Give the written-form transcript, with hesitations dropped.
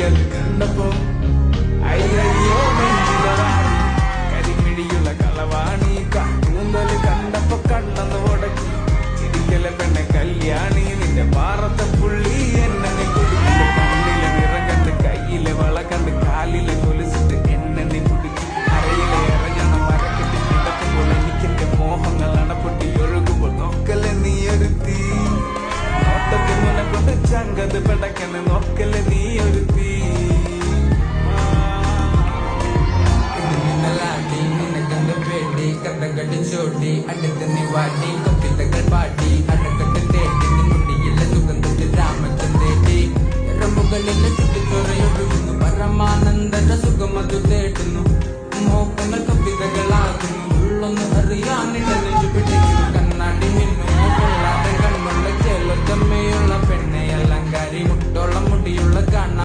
മിഴികൾ കണ്ടപ്പോ അയ്യോ നെഞ്ചിലറാണി കരിമിഴിയുള്ള കളവാണി കൂന്തല് കണ്ടപ്പോ കണ്ണെന്ന് ഉടക്കി ചിരിക്കല പെണ്ണെ കല്യാണി നിന്റെ പാറത്തെ പുള്ളി എന്നെ നീ കുടിക്കില്ല കണ്ണിലെ നിറം കണ്ട് കയ്യിലെ വള കണ്ട് കാലിലെ കൊലുസിട്ട് എന്നെ നീ കുടിക്കും അരയിലെ ഇറങ്ങണം മരക്കെട്ടി കിടക്കുമ്പോൾ എനിക്കെന്റെ മോഹങ്ങൾ അണപ്പൊട്ടി ഒഴുകുമ്പോൾ നോക്കല്ലേ നീ ഒരു തീ നോട്ടത്തിൽ മുന്നെ കൊണ്ട് ചങ്കത് പെടക്കണ് നോക്കല്ലേ നീ ഒരു തീ കഥകളി ചോടി അടുത്ത് നിവാടി കവിതകൾ പാടി അടക്കട്ട് തേടി മുടിയിലെ സുഗന്ധത്തിൽ രാമചന്ദ്രേടി എറമുകളിലെ ചുറ്റിത്തുറയൊഴുകുന്നു പരമാനന്ദര സുഖമതു തേടുന്നു മോഹങ്ങൾ കവിതകളാകുന്നു ഉള്ളൊന്ന് അറിയാനിട